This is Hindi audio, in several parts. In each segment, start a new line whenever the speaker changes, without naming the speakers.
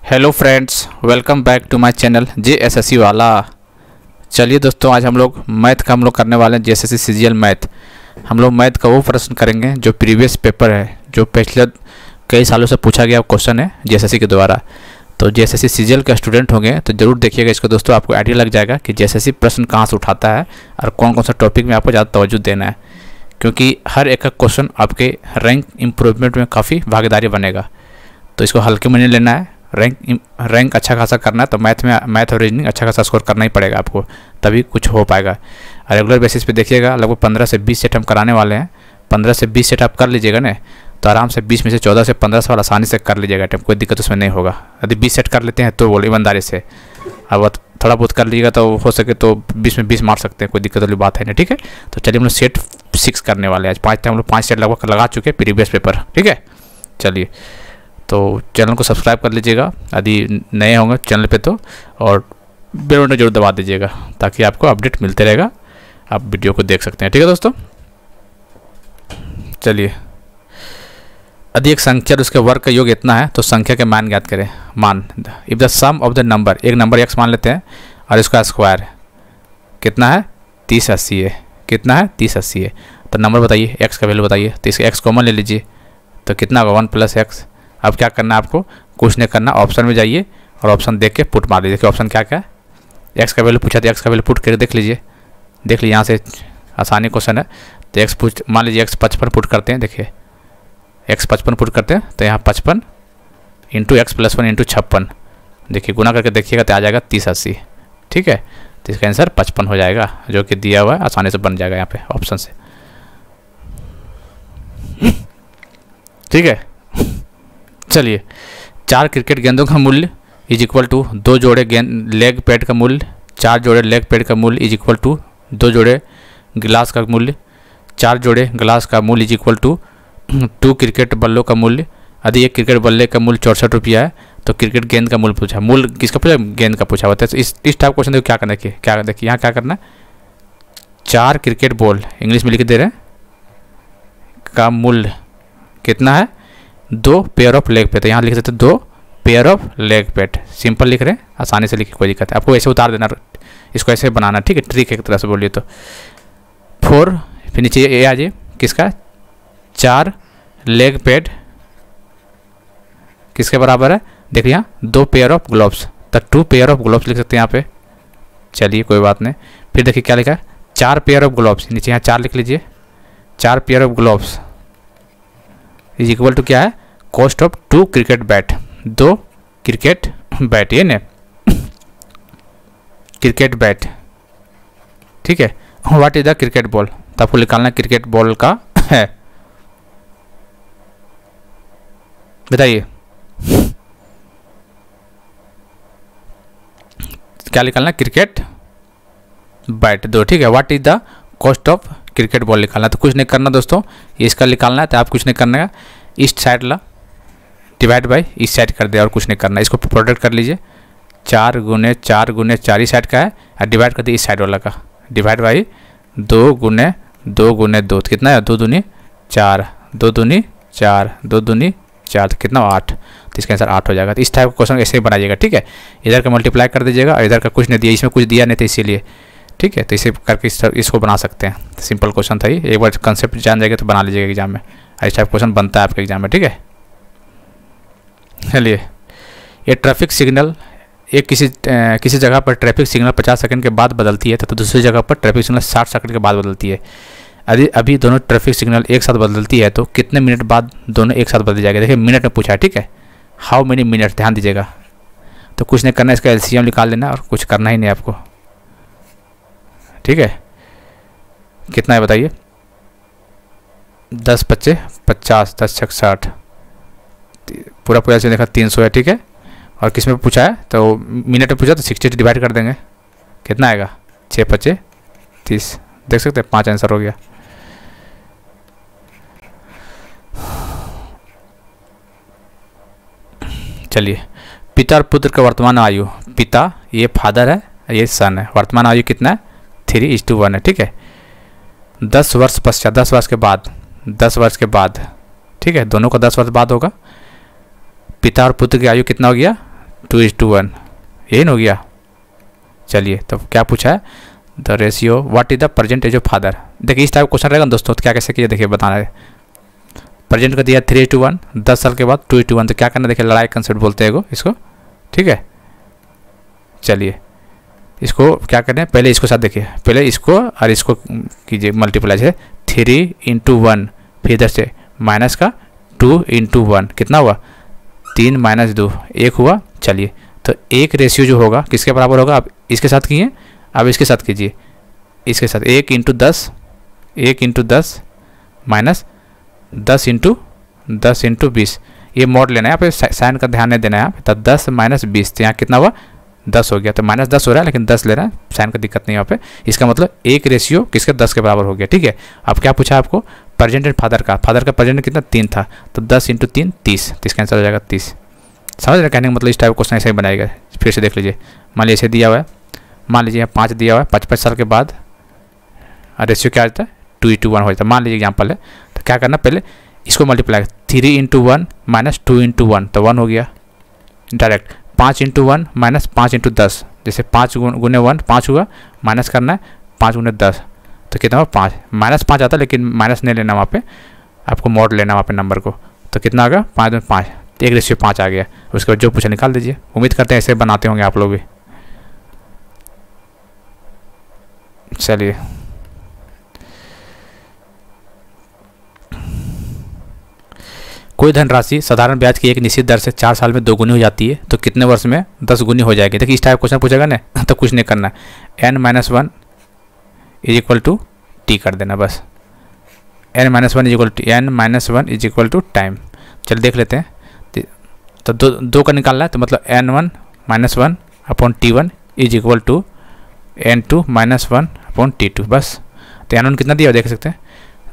Hello friends, welcome back to my channel JSSC वाला। चलिए दोस्तों, आज हम लोग मैथ का करने वाले हैं JSSC सीजीएल मैथ। हम लोग मैथ का वो प्रश्न करेंगे जो प्रीवियस पेपर है, जो पिछले कई सालों से पूछा गया क्वेश्चन है JSSC के द्वारा। तो JSSC सीजीएल के स्टूडेंट होंगे तो ज़रूर देखिएगा इसको दोस्तों, आपको आइडिया लग जाएगा कि JSSC प्रश्न कहाँ से उठाता है और कौन कौन सा टॉपिक में आपको ज़्यादा तवज्जो देना है, क्योंकि हर एक क्वेश्चन आपके रैंक इम्प्रूवमेंट में काफ़ी भागीदारी बनेगा। तो इसको हल्के में नहीं लेना है। रैंक अच्छा खासा करना है तो मैथ और रीजनिंग अच्छा खासा स्कोर करना ही पड़ेगा आपको, तभी कुछ हो पाएगा। और रेगुलर बेसिस पे देखिएगा, लगभग 15 से 20 सेट हम कराने वाले हैं। 15 से 20 सेट आप कर लीजिएगा ना, तो आराम से 20 में से 14 से 15 सवाल आसानी से कर लीजिएगा अटैम्प्ट, कोई दिक्कत उसमें नहीं होगा। यदि 20 सेट कर लेते हैं तो बोलो ईमानदारी से, अब थोड़ा बहुत कर लीजिएगा तो हो सके तो 20 में 20 मार सकते हैं, कोई दिक्कत वाली बात है नहीं। ठीक है, तो चलिए हम लोग सेट 6 करने वाले हैं। आज हम लोग 5 सेट लगभग लगा चुके हैं प्रीवियस पेपर। ठीक है, चलिए तो चैनल को सब्सक्राइब कर लीजिएगा यदि नए होंगे चैनल पे तो, और बेल बटन जरूर दबा दीजिएगा ताकि आपको अपडेट मिलते रहेगा, आप वीडियो को देख सकते हैं। ठीक है दोस्तों, चलिए यदि एक संख्या और उसके वर्ग का योग इतना है तो संख्या के मान ज्ञात करें। मान if the sum of the number, एक नंबर x मान लेते हैं और इसका स्क्वायर कितना है 3080 है। कितना है 3080 है। तो नंबर बताइए, x का वैल्यू बताइए। तो इसका x कॉमन ले लीजिए तो कितना होगा 1 + x। अब क्या करना है आपको, कुछ नहीं करना, ऑप्शन में जाइए और ऑप्शन देख के पुट मार लीजिए। देखिए ऑप्शन क्या क्या है, एक्स का वैल्यू पूछा था, एक्स का वैल्यू पुट करके देख लीजिए। यहाँ से आसानी क्वेश्चन है। तो एक्स मान लीजिए एक्स 55 पुट करते हैं। देखिए एक्स 55 पुट करते हैं तो यहाँ 55 × x + 1 × 56, देखिए गुना करके देखिएगा तो आ जाएगा 3080। ठीक है, तो इसका आंसर 55 हो जाएगा, जो कि दिया हुआ है, आसानी से बन जाएगा यहाँ पे ऑप्शन से। ठीक है, चलिए 4 क्रिकेट गेंदों का मूल्य = 2 जोड़े गेंद लेग पैड का मूल्य, 4 जोड़े लेग पैड का मूल्य = 2 जोड़े गिलास का मूल्य, 4 जोड़े गिलास का मूल्य = 2 क्रिकेट बल्लों का मूल्य। यदि एक क्रिकेट बल्ले का मूल्य 64 रुपया है तो क्रिकेट गेंद का मूल्य पूछा, मूल्य किसका पूछा, गेंद का पूछा होता है। तो इस टाइप क्वेश्चन देखो क्या करना है, क्या देखिए यहाँ क्या करना है, 4 क्रिकेट बॉल इंग्लिश में लिख दे रहे हैं का मूल्य कितना है 2 पेयर ऑफ लेग पैड। तो यहाँ लिख देते 2 pair of leg pad, simple लिख रहे हैं, आसानी से लिखिए, कोई दिक्कत है। आपको ऐसे उतार देना, इसको ऐसे बनाना। ठीक है, ट्रिक एक तरह से बोलिए तो 4, फिर नीचे ये आ जाए किसका 4 लेग पैड किसके बराबर है, देखिए यहाँ 2 पेयर ऑफ ग्लोव्स, तो 2 पेयर ऑफ ग्लोव्स लिख सकते हैं यहाँ पे। चलिए कोई बात नहीं, फिर देखिए क्या लिखा है 4 पेयर ऑफ ग्लोव्स, नीचे यहाँ 4 लिख लीजिए। 4 पेयर ऑफ ग्लोव्स = क्या है, cost of 2 cricket bat, 2 cricket bat, ये ने क्रिकेट बैट। ठीक है, what is the cricket ball, तो आपको निकालना क्रिकेट बॉल का है, बताइए क्या निकालना, क्रिकेट बैट 2। ठीक है, what is the cost of cricket ball निकालना। तो कुछ नहीं करना दोस्तों, ये इसका निकालना है तो आप कुछ नहीं करना है, ईस्ट साइड ला डिवाइड बाई ईस्ट साइड कर दे, और कुछ नहीं करना। इसको प्रोडक्ट कर लीजिए, 4 × 4 × 4 इस साइड का है, और डिवाइड कर दिए इस साइड वाला का, डिवाइड बाई 2 × 2 × 2, तो कितना है 2 दूनी 4, 2 दूनी 4, 2 दूनी 4, तो कितना 8। तो इसका आंसर 8 हो जाएगा। तो इस टाइप का क्वेश्चन ऐसे ही बनाइएगा। ठीक है, इधर का मल्टीप्लाई कर दीजिएगा और इधर का कुछ नहीं दिया, इसमें कुछ दिया नहीं था इसीलिए। ठीक है, तो इसे करके इसको बना सकते हैं। सिंपल क्वेश्चन था ये, एक बार कंसेप्ट जान जाएगा तो बना लीजिएगा एग्जाम में, ऐसा टाइप क्वेश्चन बनता है आपके एग्जाम में। ठीक है, चलिए ये ट्रैफिक सिग्नल, एक किसी जगह पर ट्रैफिक सिग्नल 50 सेकंड के बाद बदलती है तो दूसरी जगह पर ट्रैफिक सिग्नल 60 सेकंड के बाद बदलती है। यदि अभी दोनों ट्रैफिक सिग्नल एक साथ बदलती है तो कितने मिनट बाद दोनों एक साथ बदल जाएगा। देखिए मिनट में पूछा है। ठीक है, हाउ मेनी मिनट, ध्यान दीजिएगा। तो कुछ नहीं करना, इसका LCM निकाल लेना और कुछ करना ही नहीं आपको। ठीक है, कितना है बताइए, 10 × 5 = 50, 10 × 6 = 60, पूरा से देखा 300 है। ठीक है, और किस में पूछा है तो मिनट में पूछा तो 60 से डिवाइड कर देंगे, कितना आएगा 6 × 5 = 30। देख सकते हैं 5 आंसर हो गया। चलिए पिता और पुत्र का वर्तमान आयु, पिता ये फादर है, ये सन है, वर्तमान आयु कितना है 3:1 है। ठीक है, 10 वर्ष पश्चात, 10 वर्ष के बाद, 10 वर्ष के बाद। ठीक है, दोनों का 10 वर्ष बाद होगा। पिता और पुत्र की आयु कितना हो गया 2:1, यही हो गया। चलिए तो क्या पूछा है, the ratio what is the present age of father. देखिए इस टाइप क्वेश्चन रहेगा दोस्तों, तो क्या कैसे किया देखिए बताना है। प्रेजेंट का दिया 3:1, 10 साल के बाद 2:1, तो क्या करना देखिए, लड़ाई कंसेप्ट बोलते हैं इसको, ठीक है। चलिए इसको क्या करें, पहले इसको साथ देखिए, पहले इसको और इसको कीजिए मल्टीप्लाई है 3 × 1, फिर इधर से माइनस का 2 × 1, कितना हुआ 3 - 2 1 हुआ। चलिए तो एक रेशियो जो होगा किसके बराबर होगा, आप इसके साथ किए, अब इसके साथ कीजिए, इसके साथ 1 × 10, 1 × 10 माइनस 10 × 10 × 20, ये मोड लेना है, यहाँ पे साइन का ध्यान नहीं देना है। तो 10 - 20, तो यहाँ कितना हुआ 10 हो गया, तो -10 हो रहा है, लेकिन 10 ले रहा है, साइन का दिक्कत नहीं यहाँ पे। इसका मतलब एक रेशियो किसके 10 के बराबर हो गया, ठीक है। अब क्या पूछा आपको, प्रेजेंट एंड फादर का प्रेजेंट कितना 3 था, तो 10 × 3 30, तो इसका आंसर हो जाएगा 30। समझ रहे कहने का मतलब, इस टाइप क्वेश्चन ऐसे ही बनाएगा। फिर से देख लीजिए, मान लीजिए ऐसे दिया हुआ है, मान लीजिए 5 दिया हुआ है, 5 साल के बाद रेशियो क्या आता है 2:1 हो जाता है। मान लीजिए एग्जाम्पल है, तो क्या करना, पहले इसको मल्टीप्लाई 3 × 1 माइनस 2 × 1, तो 1 हो गया डायरेक्ट। 5 × 1 माइनस 5 × 10, जैसे 5 × 1 5 हुआ, माइनस करना है 5 × 10, तो कितना हुआ 5, -5 आता है, लेकिन माइनस नहीं लेना, वहाँ पे आपको मोड लेना वहाँ पे नंबर को, तो कितना होगा 5 × 5, तो 1:5 आ गया। उसके बाद जो पूछा निकाल दीजिए। उम्मीद करते हैं ऐसे बनाते होंगे आप लोग भी। चलिए कोई धनराशि साधारण ब्याज की एक निश्चित दर से 4 साल में 2 गुनी हो जाती है, तो कितने वर्ष में 10 गुनी हो जाएगी। देखिए इस टाइप क्वेश्चन पूछेगा ना, तो कुछ नहीं करना, n - 1 = t कर देना बस, n - 1 = टाइम। चलिए देख लेते हैं, तो दो का निकालना है, तो मतलब n1 - 1 upon t1 = n2 - 1 upon t2 बस। तो n1 कितना दिया देख सकते हैं,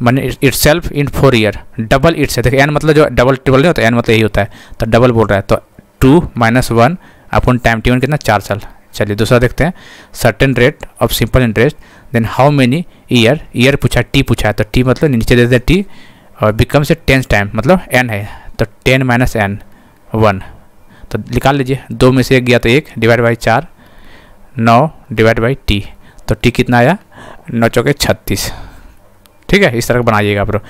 माने it self in 4 year, double it से, देखिए n मतलब जो डबल ट्रिपल नहीं होता, n मतलब यही होता है, तो डबल बोल रहा है, तो 2 - 1 अपॉन टाइम t1 कितना 4 साल। चलिए दूसरा देखते हैं, certain rate of simple interest then how many year पूछा, t पूछा है, तो t मतलब नीचे दे देते t और बिकम्स 10 टाइम, मतलब n है, तो 10 - n 1, तो निकाल लीजिए, 2 में से 1 गया तो 1 divide by 4, 9 divide by t, तो t कितना आया 9 × 4 = 36, ठीक है। इस तरह का बनाइएगा आप लोग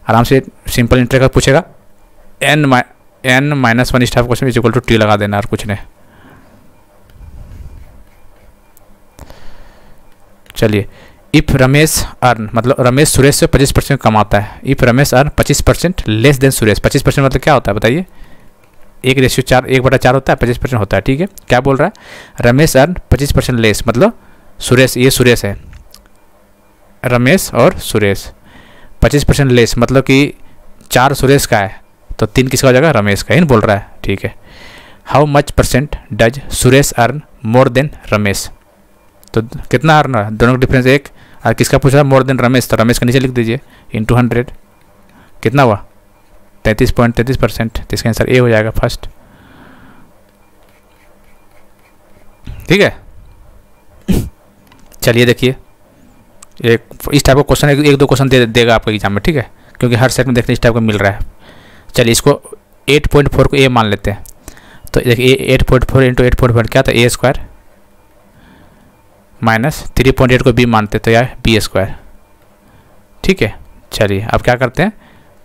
आराम से। सिंपल इंटरेस्ट का पूछेगा n - 1 इस type question equal to t लगा देना और कुछ नहीं। चलिए इफ़ रमेश अर्न, मतलब रमेश सुरेश से 25% कमाता है, if Ramesh earn 25% less than Suresh, 25% मतलब क्या होता है बताइए, 1:4 1/4 होता है, 25% होता है, ठीक है। क्या बोल रहा है, रमेश अर्न 25% लेस, मतलब सुरेश, ये सुरेश है, रमेश और सुरेश 25% लेस, मतलब कि 4 सुरेश का है, तो 3 किसका हो जाएगा रमेश का, ही बोल रहा है, ठीक है। How much % does Suresh earn more than Ramesh, तो कितना अर्न है, दोनों का डिफरेंस 1, और किसका पूछा है मोर देन रमेश, तो रमेश का नीचे लिख दीजिए × 100, कितना हुआ 33.33%, तो इसका आंसर ए हो जाएगा फर्स्ट, ठीक है। चलिए देखिए एक इस टाइप का क्वेश्चन, एक दो क्वेश्चन देगा आपको एग्जाम में, ठीक है, क्योंकि हर सेट में देखने इस टाइप का मिल रहा है। चलिए इसको 8.4 को ए मान लेते हैं, तो देखिए 8.4 × 8.4 क्या था a² माइनस 3.8 को b मानते तो यार b², ठीक है। चलिए अब क्या करते हैं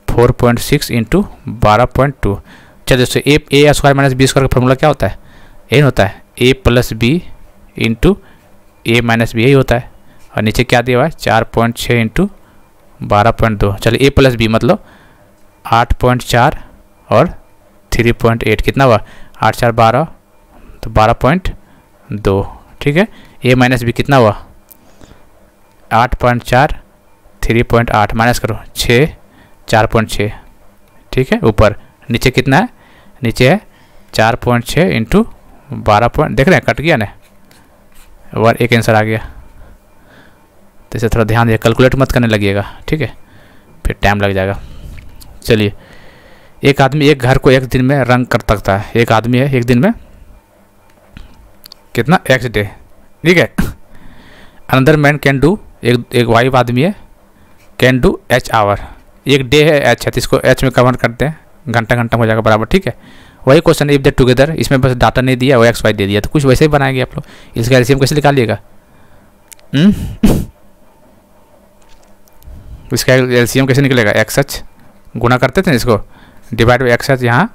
4.6 × 12.2, चलिए दोस्तों a² माइनस b² का फॉर्मूला क्या होता है, यही होता है a + b × a - b, यही होता है, और नीचे क्या दिया हुआ है 4.6 × 12.2। चलिए a + b मतलब 8.4 और 3.8 कितना हुआ 8 × 4 = 12, तो 12.2, ठीक है। a - b कितना हुआ 8.4 3.8 माइनस करो 6 4.6, ठीक है। ऊपर नीचे कितना है, नीचे है 4.6 × 12 देख रहे हैं कट गया ना, और एक आंसर आ गया, तो इसे थोड़ा ध्यान दिए, कैलकुलेट मत करने लगिएगा, ठीक है, फिर टाइम लग जाएगा। चलिए एक आदमी एक घर को एक दिन में रंग कर सकता है, एक आदमी है एक दिन में कितना x डे, ठीक है। अनदर मैन कैन डू, एक वाइफ आदमी है कैन डू h आवर, एक डे है h है, तो इसको h में कन्वर्ट करते हैं, घंटा घंटा हो जाएगा बराबर, ठीक है। वही क्वेश्चन इफ दे टुगेदर, इसमें बस डाटा नहीं दिया, वो एक्स वाई दे दिया, तो कुछ वैसे ही बनाएंगे आप लोग। इसका एलसीएम कैसे निकालिएगा? इसका एलसीएम कैसे निकलेगा? एक्स एच गुना करते थे इसको, डिवाइड बाई एक्स एच, यहाँ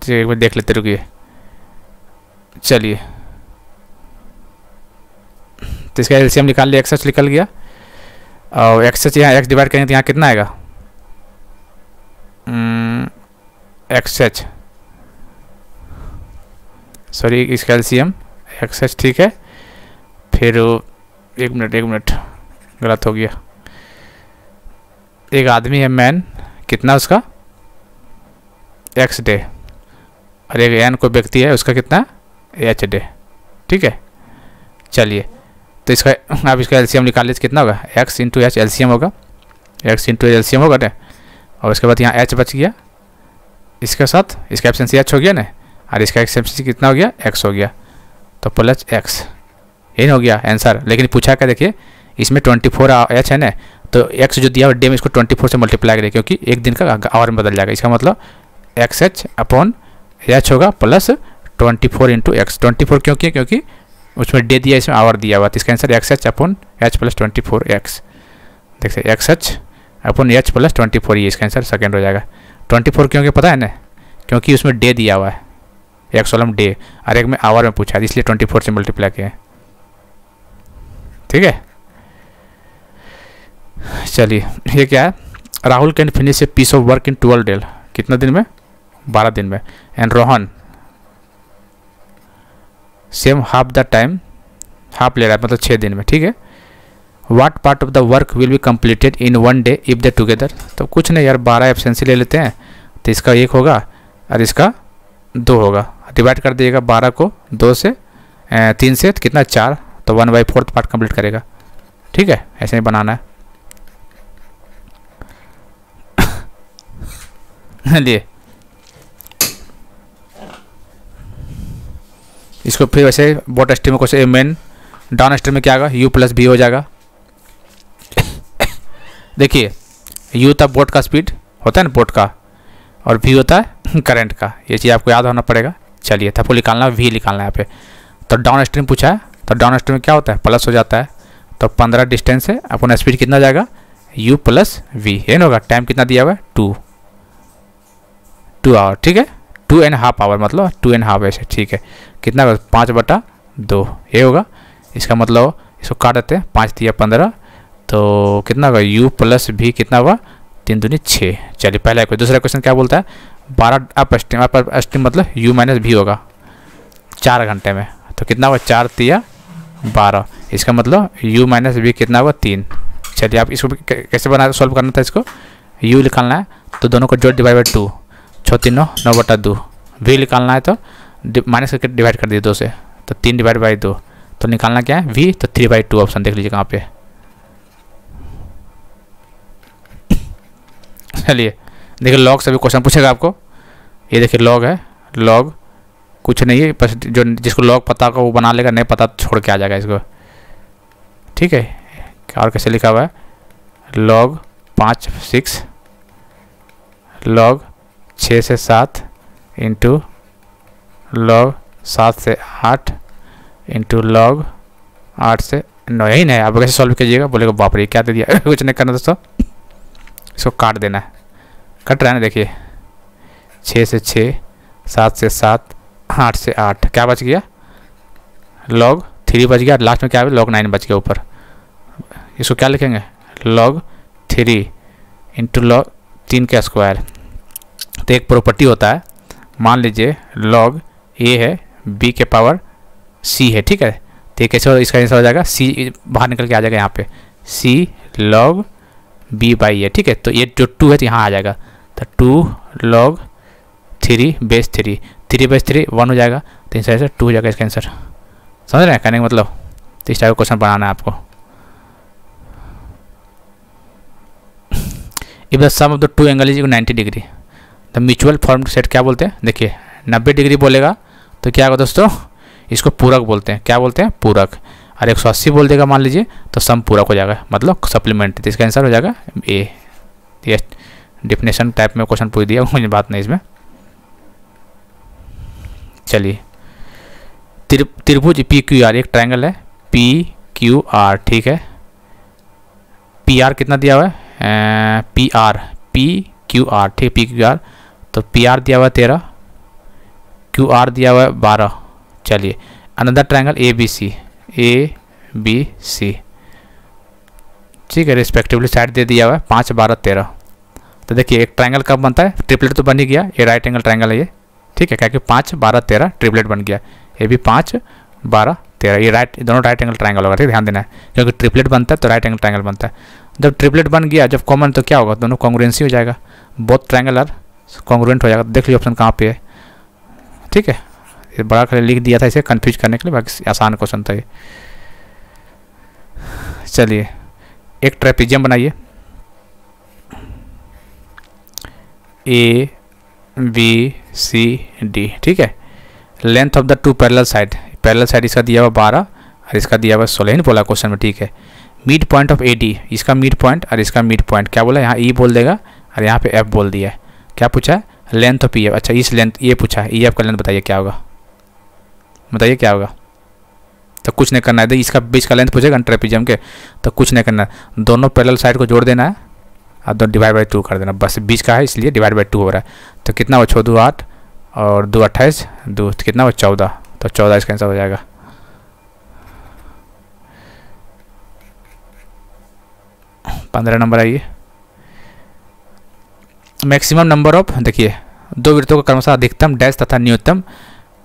एक बार देख लेते, रुकिए। चलिए, तो इसका एलसीएम निकाल लिया, एक्स एच निकल गया, और एक्स एच यहाँ एक्स डिवाइड करेंगे तो यहाँ कितना आएगा? एक्स एच, सॉरी इसका एलसीएम एक्स एच, ठीक है। फिर एक मिनट गलत हो गया। एक आदमी है मैन, कितना उसका? एक्स डे, और एक एन कोई व्यक्ति है, उसका कितना? एच डे, ठीक है। चलिए, तो इसका आप इसका एलसीएम निकाल लीजिए, कितना होगा? एक्स इंटू एच एलसीएम होगा, एक्स इंटू एच एलसीएम होगा ना, और उसके बाद यहाँ एच बच गया, इसके साथ इसका एब्सेंसी एच हो गया ना, और इसका एब्सेंसी कितना हो गया? एक्स हो गया, तो प्लस एक्स, यही हो गया आंसर। लेकिन पूछा क्या, देखिए इसमें 24 एच है ना, तो एक्स जो दिया डे में इसको 24 से मल्टीप्लाई करें, क्योंकि एक दिन का आवर में बदल जाएगा। इसका मतलब एक्स एच अपॉन एच होगा प्लस 24 इंटू एक्स। 24 क्यों किया? क्योंकि उसमें डे दिया, इसमें आवर दिया हुआ, तो इसका answer x H upon H plus 24 x. देख सकते x H upon H plus 24, ये इसका आंसर सेकेंड हो जाएगा। 24 क्योंकि पता है ना, क्योंकि उसमें डे दिया हुआ है, एक सोलम डे, और एक में आवर में पूछा है, इसलिए 24 से मल्टीप्लाई किया है, ठीक है। चलिए, ये क्या है? Rahul can finish a piece of work in 12 days, कितना दिन में? 12 दिन में। And Rohan same half the time, half ले रहा है, मतलब 6 दिन में, ठीक है। What part of the work will be completed in 1 day if they together? तो कुछ नहीं यार, 12 एब्सेंसी ले लेते हैं, तो इसका 1 होगा और इसका 2 होगा, डिवाइड कर दिएगा 12 को 2 से, 3 से, तो कितना? 4, तो 1/4 पार्ट कंप्लीट करेगा, ठीक है। ऐसे ही बनाना है। लिए इसको फिर वैसे बोट स्ट्रीम में कुछ मेन, डाउन स्ट्रीम में क्या आएगा? u प्लस भी हो जाएगा। देखिए u था बोट का स्पीड होता है ना, बोट का, और v होता है करंट का, ये चीज़ आपको याद होना पड़ेगा। चलिए, था आपको निकालना, v निकालना है यहाँ पे। तो डाउन स्ट्रीम पूछा है, तो डाउन स्ट्रीम में क्या होता है? प्लस हो जाता है, तो 15 डिस्टेंस है, अपना स्पीड कितना जाएगा? u प्लस v, ये ना होगा। टाइम कितना दिया हुआ है? 2 आवर, ठीक है। 2.5 आवर, मतलब 2.5 ऐसे, ठीक है। कितना होगा? 5/2, ये होगा। इसका मतलब इसको काट देते हैं, 5 दिया 15, तो कितना होगा? u प्लस भी कितना हुआ? 3 दूनी 6। चलिए, पहला क्वेश्चन। दूसरा क्वेश्चन क्या बोलता है? 12 अप स्ट्रीम, अप स्ट्रीम मतलब u माइनस भी होगा 4 घंटे में, तो कितना हुआ? 4 तिया 12, इसका मतलब u माइनस भी कितना हुआ? 3। चलिए, आप इसको कैसे बना सॉल्व करना था, इसको u निकालना है, तो दोनों को जोड़ डिवाइड बाई 2, 6 3 9 9/2। v निकालना है तो माइनस करके डिवाइड कर दिए 2 से, तो 3 डिवाइड बाई 2, तो निकालना क्या है? v, तो 3/2 ऑप्शन देख लीजिए कहाँ पे। चलिए, देखिए लॉग से भी क्वेश्चन पूछेगा आपको। ये देखिए लॉग है, लॉग कुछ नहीं है, बस जो जिसको लॉग पता होगा वो बना लेगा, नहीं पता छोड़ के आ जाएगा इसको, ठीक है। और कैसे लिखा हुआ है? लॉग 5 6, लॉग 6 से 7 इंटू लॉग 7 से 8 इंटू लॉग 8 से 9, यही नहीं। आप कैसे सॉल्व कीजिएगा? बोलेगा बाप रे क्या दे दिया। कुछ नहीं करना दोस्तों, इसको काट देना है, कट रहा है ना, देखिए 6 से 6, 7 से 7, 8 से 8, क्या बच गया? log 3 बच गया, लास्ट में क्या है? log 9 बच गया ऊपर। इसको क्या लिखेंगे? log 3 इंटू log 3 का स्क्वायर। तो एक प्रॉपर्टी होता है, मान लीजिए log a है, b के पावर c है, ठीक है। तो कैसे इसका आंसर हो जाएगा? c बाहर निकल के आ जाएगा यहाँ पे, c log b by a, ठीक है। तो ये जो 2 है तो यहाँ आ जाएगा, तो 2 log 3 बेस 3, 3 बेस 3 1 हो जाएगा, तो इस तरह से 2 हो जाएगा इसका आंसर। समझ रहे हैं कहने का मतलब? तो इस टाइप का क्वेश्चन बनाना है आपको। If the sum of the 2 angle is 90 degree, the mutual form set क्या बोलते हैं? देखिए 90 डिग्री बोलेगा तो क्या होगा दोस्तों? इसको पूरक बोलते हैं। क्या बोलते हैं? पूरक। और 180 बोल देगा मान लीजिए, तो सम पूरक हो जाएगा, मतलब सप्लीमेंट। तो इसका आंसर हो जाएगा ए। डिफिनेशन टाइप में क्वेश्चन पूछ दिया, मुझे बात नहीं इसमें। चलिए, त्रिभुज पी क्यू आर, एक ट्रायंगल है पी क्यू आर, ठीक है। पी आर कितना दिया हुआ है, पी क्यू आर, ठीक, पी क्यू आर, तो पी आर दिया हुआ है 13, क्यू आर दिया हुआ है 12। चलिए, another triangle A B C, ठीक है, रिस्पेक्टिवली साइड दे दिया हुआ है 5, 12, 13। तो देखिए एक ट्रायंगल कब बनता है, ट्रिपलेट तो बन ही गया, ये राइट एंगल ट्रायंगल है ये, ठीक है, क्या कि 5, 12, 13 ट्रिपलेट बन गया। ये भी 5, 12, 13, ये दोनों राइट एंगल ट्रायंगल होगा, ठीक, ध्यान देना है, क्योंकि ट्रिपलेट बनता है तो राइट एंगल ट्रायंगल बनता है। जब ट्रिपलेट बन गया, जब कॉमन, तो क्या होगा, दोनों कॉन्ग्रुएंसी हो जाएगा, बोथ ट्रायंगल आर कॉन्ग्रुएंट हो जाएगा। देख लीजिए ऑप्शन कहाँ पे है, ठीक है, ये बड़ा कर लिख दिया था इसे कंफ्यूज करने के लिए, बाकी आसान क्वेश्चन था ये। चलिए, एक ट्रेपेजियम बनाइए, ए बी सी डी, ठीक है। Length of the two parallel side इसका दिया हुआ 12 और इसका दिया हुआ 16, नहीं बोला क्वेश्चन में, ठीक है। Mid point of A D, इसका मिड पॉइंट और इसका मिड पॉइंट क्या बोला, यहाँ ई बोल देगा और यहाँ पे एफ बोल दिया है। क्या पूछा है, लेंथ ऑफ ई एफ, अच्छा इस लेंथ ये पूछा है, ई एफ का लेंथ बताइए क्या होगा, बताइए क्या होगा। तो कुछ नहीं करना है, इसका बीच का लेंथ पूछेगा ट्रेपेजियम के, तो कुछ नहीं करना है, दोनों पैरेलल साइड को जोड़ देना है और दो डिवाइड बाई 2 कर देना, बस बीच का है इसलिए डिवाइड बाई 2 हो रहा है। तो कितना हुआ, 6 2 8 और 2 28, 2 कितना हुआ 14, तो 14 इसका आंसर हो जाएगा। पंद्रह नंबर आइए, मैक्सिमम नंबर ऑफ, देखिए दो वृत्तों का क्रमशः अधिकतम डैश तथा न्यूनतम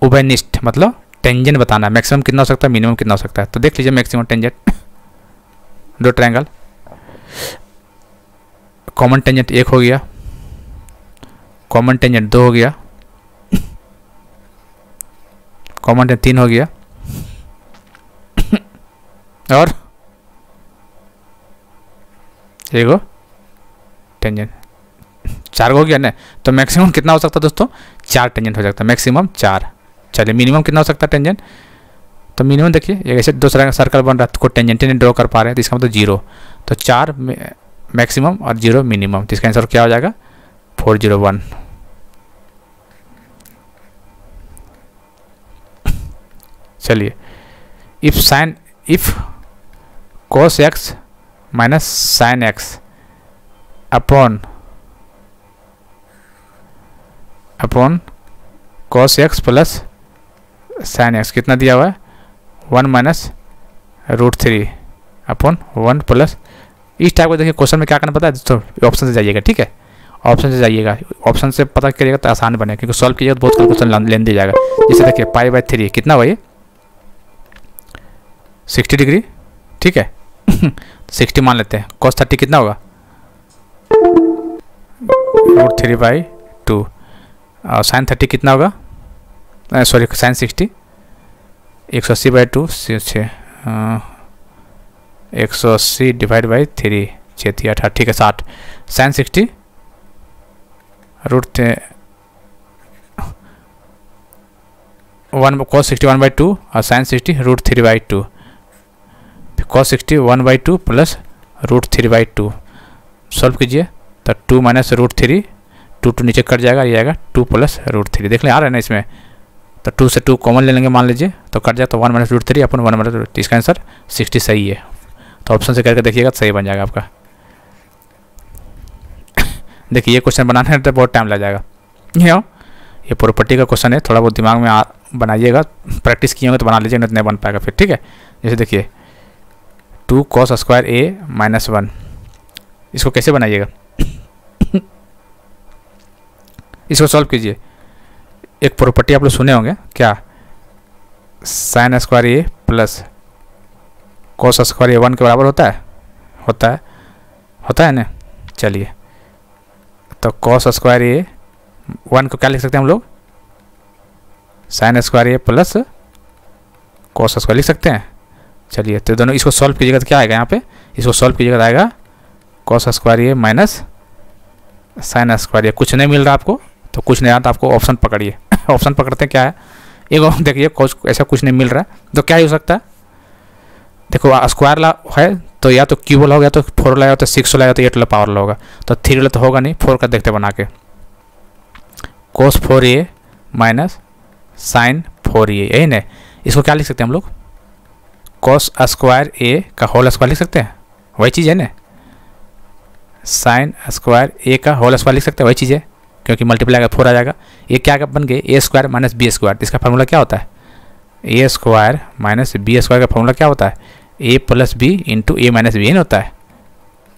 उभयनिष्ठ, मतलब टेंजेंट बताना है, मैक्सिमम कितना हो सकता है, मिनिमम कितना हो सकता है। तो देख लीजिए मैक्सिमम टेंजेंट, दो ट्रायंगल, कॉमन टेंजेंट 1 हो गया, कॉमन टेंजेंट 2 हो गया, कॉमन टेंजेंट 3 हो गया, और एक टेंजेंट 4 हो गया ना। तो मैक्सिमम कितना हो सकता है दोस्तों, 4 टेंजेंट हो सकता है, मैक्सिमम 4। चलिए, मिनिमम कितना हो सकता है टेंजेंट, तो मिनिमम देखिए ऐसे दो सर्कल बन रहा है, तो कोई टेंजेंट नहीं ड्रॉ कर पा रहे हैं, तो इसका मतलब 0। तो 4 मैक्सिमम और 0 मिनिमम, तो इसका आंसर क्या हो जाएगा, 401। चलिए, if cos x minus sine x upon cos x plus sine x कितना दिया हुआ है, 1 माइनस √3 अपॉन 1 प्लस, इस टाइप को देखिए क्वेश्चन में क्या करना पता है दोस्तों, ऑप्शन से जाइएगा, ठीक है, ऑप्शन से जाइएगा, ऑप्शन से पता करिएगा तो आसान बनेगा, क्योंकि सॉल्व कीजिएगा तो बहुत क्वेश्चन लेंदी जाएगा। जैसे देखिए π/3 कितना हुआ ये, 60 डिग्री, ठीक है 60 मान लेते हैं, cos 30 कितना होगा, √3/2, और साइन 30 कितना होगा, सॉरी साइन 60 180/2, 180 डिवाइड बाई 3, 6 3 8, ठीक है 60, साइन 60 cos 60 1/2 और साइन 60 √3/2, cos 60 1/2 प्लस √3/2, सॉल्व कीजिए तो 2 माइनस √3, 2 नीचे कट जाएगा, ये आएगा 2 प्लस √3, देख लें आ रहा है ना इसमें, तो 2 से 2 कॉमन ले लेंगे मान लीजिए, तो कट जाए तो 1 माइनस √3 अपन 1 माइनस √3, इसका आंसर 60 सही है। तो ऑप्शन से करके देखिएगा तो सही बन जाएगा आपका। देखिए ये क्वेश्चन बनाने में तो बहुत टाइम लग जाएगा, ये प्रॉपर्टी का क्वेश्चन है, थोड़ा बहुत दिमाग में बनाइएगा, प्रैक्टिस किए होंगे तो बना लीजिए, नहीं बन पाएगा फिर, ठीक है। जैसे देखिए 2 cos स्क्वायर a माइनस 1, इसको कैसे बनाइएगा इसको सॉल्व कीजिए। एक प्रॉपर्टी आप लोग सुने होंगे, क्या, sign square a plus cos square a 1 के बराबर होता है ना। चलिए, तो cos स्क्वायर a 1 को क्या लिख सकते हैं हम लोग, sign square a plus cos square लिख सकते हैं। चलिए, तो दोनों इसको सॉल्व कीजिएगा तो क्या आएगा, यहाँ पे इसको सॉल्व कीजिएगा तो आएगा cos square a minus sine square a। कुछ नहीं मिल रहा आपको तो कुछ नहीं आता, आपको ऑप्शन पकड़िए ऑप्शन पकड़ते हैं क्या है, एक देखिए ऐसा कुछ नहीं मिल रहा है तो क्या हो सकता है, देखो स्क्वायर ला है तो या तो क्यूब वाला होगा, या तो 4 वाला, या तो 6 वाला, या तो 8 वाला पावर वाला होगा। तो 3 वाला तो होगा नहीं, 4 का देखते बना के। cos 4a minus sign 4a, यही ना। इसको क्या लिख सकते हैं हम लोग, cos स्क्वायर a का होल स्क्वायर लिख सकते हैं, वही चीज़ है ना। साइन स्क्वायर a का होल स्क्वायर लिख सकते हैं, वही चीज़ है, क्योंकि मल्टीप्लाई का 4 आ जाएगा। ये क्या बन गए, a square minus b square. इसका फार्मूला क्या होता है, a square minus b square का फार्मूला क्या होता है, a plus b into a minus b, होता है,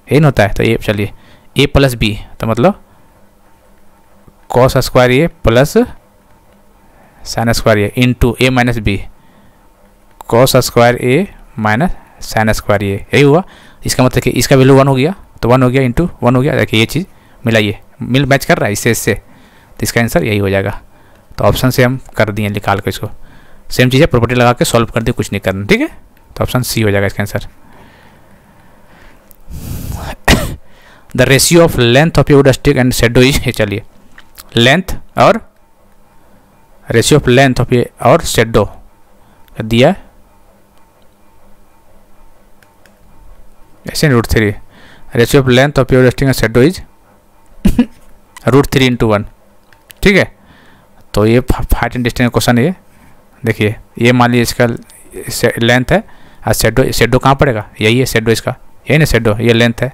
यही होता है। तो ये चलिए a प्लस बी, तो मतलब cos square a plus sine square a into a minus b, cos square a minus sine square a, यही हुआ। इसका मतलब कि इसका वैल्यू 1 हो गया, तो 1 हो गया इंटू 1 हो गया। देखिए ये चीज़ मिलाइए, मिल मैच कर रहा है इससे, तो इसका आंसर यही हो जाएगा। तो ऑप्शन से हम कर दिए निकाल के, इसको सेम चीज़ है, प्रॉपर्टी लगा के सॉल्व कर दिए, कुछ नहीं करना, ठीक है। तो ऑप्शन सी हो जाएगा इसका answer. The ratio of length of would stick and shadow is, चलिए लेंथ और रेशियो ऑफ लेंथ ऑफ और शेडो दिया ऐसे √3। Ratio of length of would stick and shadow is √3/1, ठीक है। तो ये हाइट एंड डिस्टेंस का क्वेश्चन है ये। देखिए ये मान लीजिए इसका लेंथ है और शेडो कहाँ पड़ेगा, यही है शेडो, इसका यही ना शेडो, ये लेंथ है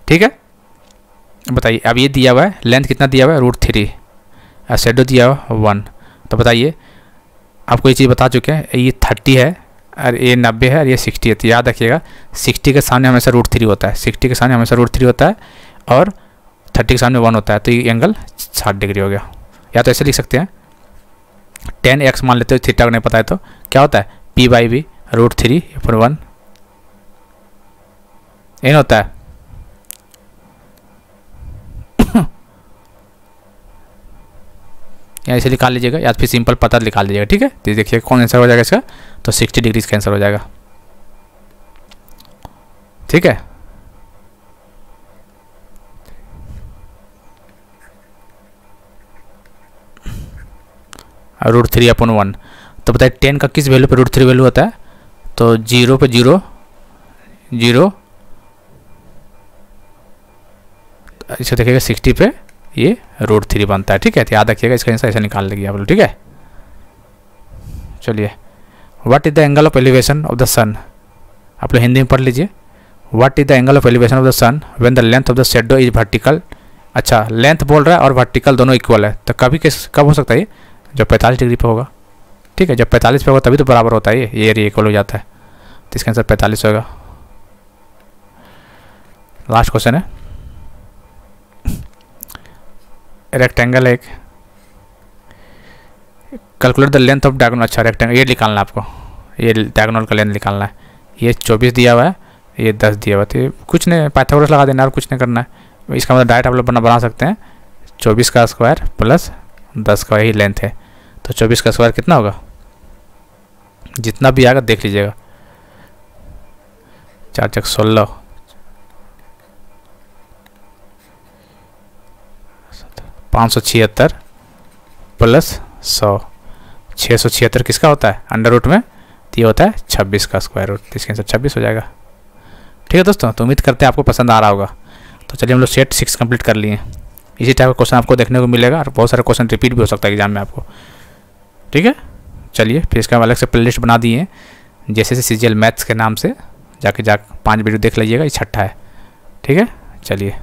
ठीक है। बताइए अब ये दिया हुआ है, लेंथ कितना दिया हुआ है √3 और शेडो दिया हुआ 1। तो बताइए आपको ये चीज़ बता चुके हैं, ये 30 है और ये 90 है और ये 60 है। तो याद रखिएगा 60 के सामने हमेशा √3 होता है, 60 के सामने हमेशा √3 होता है और 30 के सामने 1 होता है। तो ये एंगल 60 डिग्री हो गया। या तो ऐसे लिख सकते हैं 10x मान लेते हो, थीटा को नहीं पता है तो क्या होता है p/b √3/1, यही होता है। या इसे निकाल लीजिएगा या फिर सिंपल पता निकाल लीजिएगा, ठीक है। तो देखिए कौन आंसर हो जाएगा इसका, तो 60 डिग्री इसका आंसर हो जाएगा, ठीक है। √3/1। तो बताइए 10 का किस वैल्यू पे √3 वैल्यू होता है, तो 0 पे 0 0, इसे देखिएगा 60 पे ये √3 बनता है, ठीक है। तो याद रखिएगा इसका आंसर ऐसे निकाल लेंगे आप लोग, ठीक है। चलिए what is the angle of elevation of the sun, आप लोग हिंदी में पढ़ लीजिए। What is the angle of elevation of the sun when the length of the shadow is vertical. अच्छा लेंथ बोल रहा है और वर्टिकल दोनों इक्वल है, तो कब हो सकता है ये, जब 45 डिग्री पे होगा, ठीक है। जब 45 पे होगा तभी तो बराबर होता है ये एरिया इक्वल हो जाता है। तो इसका आंसर 45 होगा। लास्ट क्वेश्चन है, रेक्टेंगल है एक, calculate the length of diagonal. अच्छा रेक्टेंगल ये निकालना है आपको, ये डायगोनल का लेंथ निकालना है। ये 24 दिया हुआ है, ये 10 दिया हुआ है, तो कुछ नहीं पाइथागोरस लगा देना और कुछ नहीं करना है। इसका मतलब डायरेक्ट आप लोग बना सकते हैं 24 का स्क्वायर प्लस 10 का, यही लेंथ है। तो 24 का स्क्वायर कितना होगा, जितना भी आएगा देख लीजिएगा, 4 × 16 576 प्लस 100 676 किसका होता है अंडर रूट में, तो ये होता है 26 का स्क्वायर रूट। तो इसके आंसर 26 हो जाएगा, ठीक है दोस्तों। तो उम्मीद करते हैं आपको पसंद आ रहा होगा। तो चलिए हम लोग सेट 6 कंप्लीट कर लिए। इसी टाइप का क्वेश्चन आपको देखने को मिलेगा और बहुत सारे क्वेश्चन रिपीट भी हो सकता है एग्जाम में आपको, ठीक है। चलिए फिर इसका अलग से प्लेलिस्ट बना दिए हैं जैसे CGL मैथ्स के नाम से, जाके 5 वीडियो देख लीजिएगा, ये 6ठा है, ठीक है। चलिए।